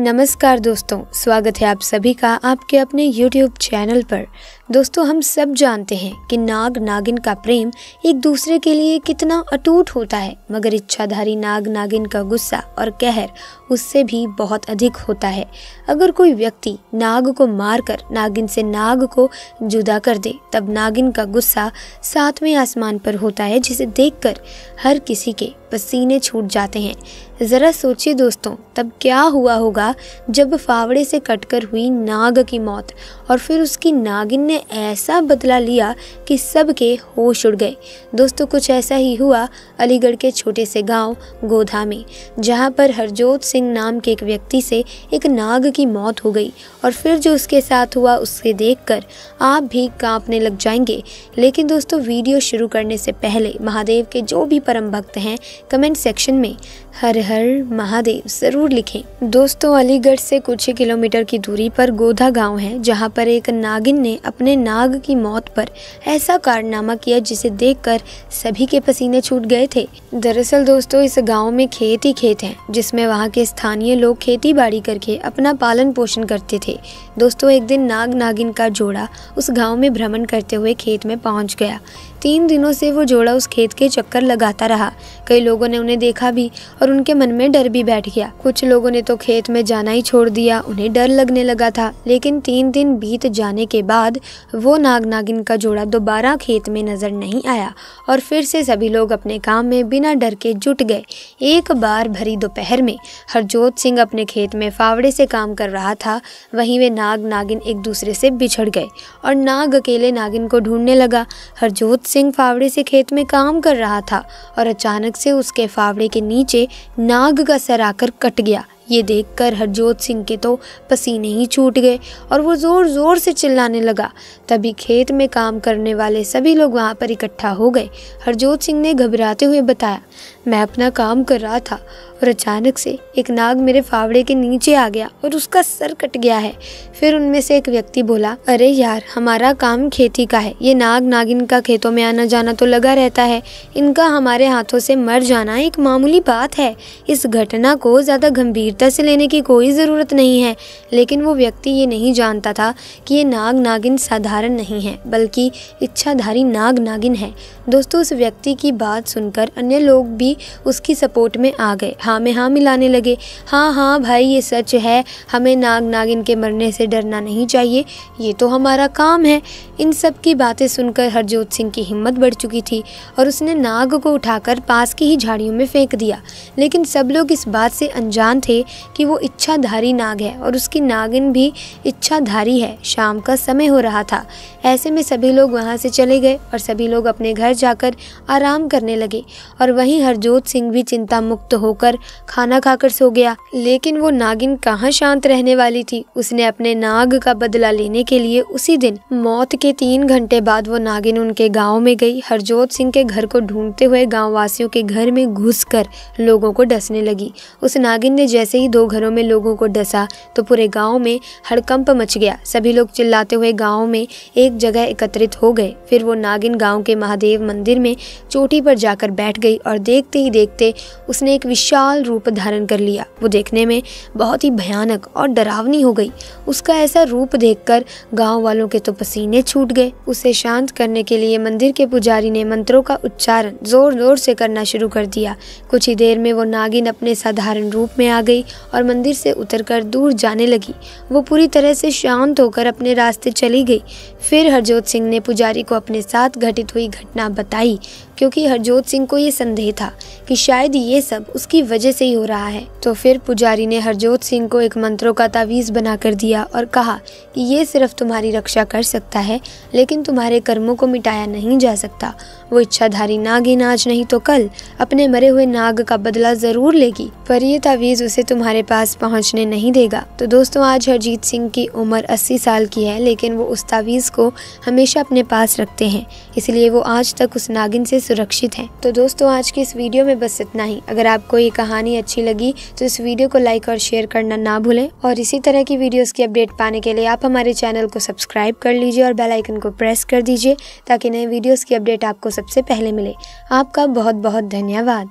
नमस्कार दोस्तों, स्वागत है आप सभी का आपके अपने YouTube चैनल पर। दोस्तों, हम सब जानते हैं कि नाग नागिन का प्रेम एक दूसरे के लिए कितना अटूट होता है, मगर इच्छाधारी नाग नागिन का गुस्सा और कहर उससे भी बहुत अधिक होता है। अगर कोई व्यक्ति नाग को मारकर नागिन से नाग को जुदा कर दे, तब नागिन का गुस्सा 7वें आसमान पर होता है, जिसे देखकर हर किसी के पसीने छूट जाते हैं। जरा सोचिए दोस्तों, तब क्या हुआ होगा जब फावड़े से कटकर हुई नाग की मौत और फिर उसकी नागिन ने ऐसा बदला लिया कि सबके होश उड़ गए। दोस्तों, कुछ ऐसा ही हुआ अलीगढ़ के छोटे से गांव गोधा में, जहां पर हरजोत सिंह नाम के एक व्यक्ति से एक नाग की मौत हो गई। और फिर जो उसके साथ हुआ उसे देखकर आप भी कांपने लग जाएंगे। लेकिन दोस्तों, वीडियो शुरू करने से पहले महादेव के जो भी परम भक्त हैं, कमेंट सेक्शन में हर हर महादेव जरूर लिखें। दोस्तों, अलीगढ़ से कुछ ही किलोमीटर की दूरी पर गोधा गांव है, जहां पर एक नागिन ने अपने नाग की मौत पर ऐसा कारनामा किया जिसे देखकर सभी के पसीने छूट गए थे। दरअसल दोस्तों, इस गांव में खेत ही खेत हैं, जिसमें वहां के स्थानीय लोग खेती बाड़ी करके अपना पालन पोषण करते थे। दोस्तों, एक दिन नाग नागिन का जोड़ा उस गाँव में भ्रमण करते हुए खेत में पहुँच गया। 3 दिनों से वो जोड़ा उस खेत के चक्कर लगाता रहा। कई लोगों ने उन्हें देखा भी और उनके मन में डर भी बैठ गया। कुछ लोगों ने तो खेत में जाना ही छोड़ दिया, उन्हें डर लगने लगा था। लेकिन 3 दिन बीत जाने के बाद वो नाग नागिन का जोड़ा दोबारा खेत में नजर नहीं आया और फिर से सभी लोग अपने काम में बिना डर के जुट गए। एक बार भरी दोपहर में हरजोत सिंह अपने खेत में फावड़े से काम कर रहा था। वहीं वे नाग नागिन एक दूसरे से बिछड़ गए और नाग अकेले नागिन को ढूंढने लगा। हरजोत सिंह फावड़े से खेत में काम कर रहा था और अचानक से उसके फावड़े के नीचे नाग का सर आकर कट गया। ये देखकर हरजोत सिंह के तो पसीने ही छूट गए और वो जोर जोर से चिल्लाने लगा। तभी खेत में काम करने वाले सभी लोग वहाँ पर इकट्ठा हो गए। हरजोत सिंह ने घबराते हुए बताया, मैं अपना काम कर रहा था और अचानक से एक नाग मेरे फावड़े के नीचे आ गया और उसका सर कट गया है। फिर उनमें से एक व्यक्ति बोला, अरे यार, हमारा काम खेती का है, ये नाग नागिन का खेतों में आना जाना तो लगा रहता है, इनका हमारे हाथों से मर जाना एक मामूली बात है। इस घटना को ज़्यादा गंभीरता से लेने की कोई ज़रूरत नहीं है। लेकिन वो व्यक्ति ये नहीं जानता था कि ये नाग नागिन साधारण नहीं है, बल्कि इच्छाधारी नाग नागिन है। दोस्तों, उस व्यक्ति की बात सुनकर अन्य लोग भी उसकी सपोर्ट में आ गए, हाँ में हाँ मिलाने लगे। हाँ भाई, ये सच है, हमें नाग नागिन के मरने से डरना नहीं चाहिए, ये तो हमारा काम है। इन सब की बातें सुनकर हरजोत सिंह की हिम्मत बढ़ चुकी थी और उसने नाग को उठाकर पास की ही झाड़ियों में फेंक दिया। लेकिन सब लोग इस बात से अनजान थे कि वो इच्छाधारी नाग है और उसकी नागिन भी इच्छाधारी है। शाम का समय हो रहा था। ऐसे में सभी लोग वहाँ से चले गए और सभी लोग अपने घर जाकर आराम करने लगे और वहीं हरजोत सिंह भी चिंता मुक्त होकर खाना खाकर सो गया। लेकिन वो नागिन कहाँ शांत रहने वाली थी। उसने अपने नाग का बदला लेने के लिए उसी दिन मौत के 3 घंटे बाद वो नागिन उनके गांव में गई। हरजोत सिंह के घर को ढूंढते हुए गांव वासियों के घर में घुसकर लोगों को डसने लगी। उस नागिन ने जैसे ही 2 घरों में लोगों को डसा तो पूरे गांव में हड़कंप मच गया। सभी लोग चिल्लाते हुए गांव में एक जगह एकत्रित हो गए। फिर वो नागिन गांव के महादेव मंदिर में चोटी पर जाकर बैठ गई और देखते ही देखते उसने एक विशाल रूप धारण कर लिया। वो देखने में बहुत ही भयानक और डरावनी हो गई। उसका ऐसा रूप देखकर गांव वालों के तो पसीने छूट गए। उसे शांत करने के लिए मंदिर के पुजारी ने मंत्रों का उच्चारण जोर जोर से करना शुरू कर दिया। कुछ ही देर में वो नागिन अपने साधारण रूप में आ गई और मंदिर से उतरकर दूर जाने लगी। वो पूरी तरह से शांत होकर अपने रास्ते चली गई। फिर हरजोत सिंह ने पुजारी को अपने साथ घटित हुई घटना बताई, क्योंकि हरजोत सिंह को ये संदेह था कि शायद ये सब उसकी वजह से ही हो रहा है। तो फिर पुजारी ने हरजोत सिंह को एक मंत्रों का तावीज़ बना कर दिया और कहा कि ये सिर्फ तुम्हारी रक्षा कर सकता है, लेकिन तुम्हारे कर्मों को मिटाया नहीं जा सकता। वो इच्छाधारी नागिन आज नहीं तो कल अपने मरे हुए नाग का बदला जरूर लेगी, पर ये तावीज़ उसे तुम्हारे पास पहुंचने नहीं देगा। तो दोस्तों, आज हरजीत सिंह की उम्र 80 साल की है, लेकिन वो उस तावीज़ को हमेशा अपने पास रखते हैं, इसलिए वो आज तक उस नागिन से सुरक्षित हैं। तो दोस्तों, आज की इस वीडियो में बस इतना ही। अगर आपको ये कहानी अच्छी लगी तो इस वीडियो को लाइक और शेयर करना ना भूलें और इसी तरह की वीडियोस की अपडेट पाने के लिए आप हमारे चैनल को सब्सक्राइब कर लीजिए और बेल आइकन को प्रेस कर दीजिए, ताकि नए वीडियोस की अपडेट आपको सबसे पहले मिले। आपका बहुत बहुत धन्यवाद।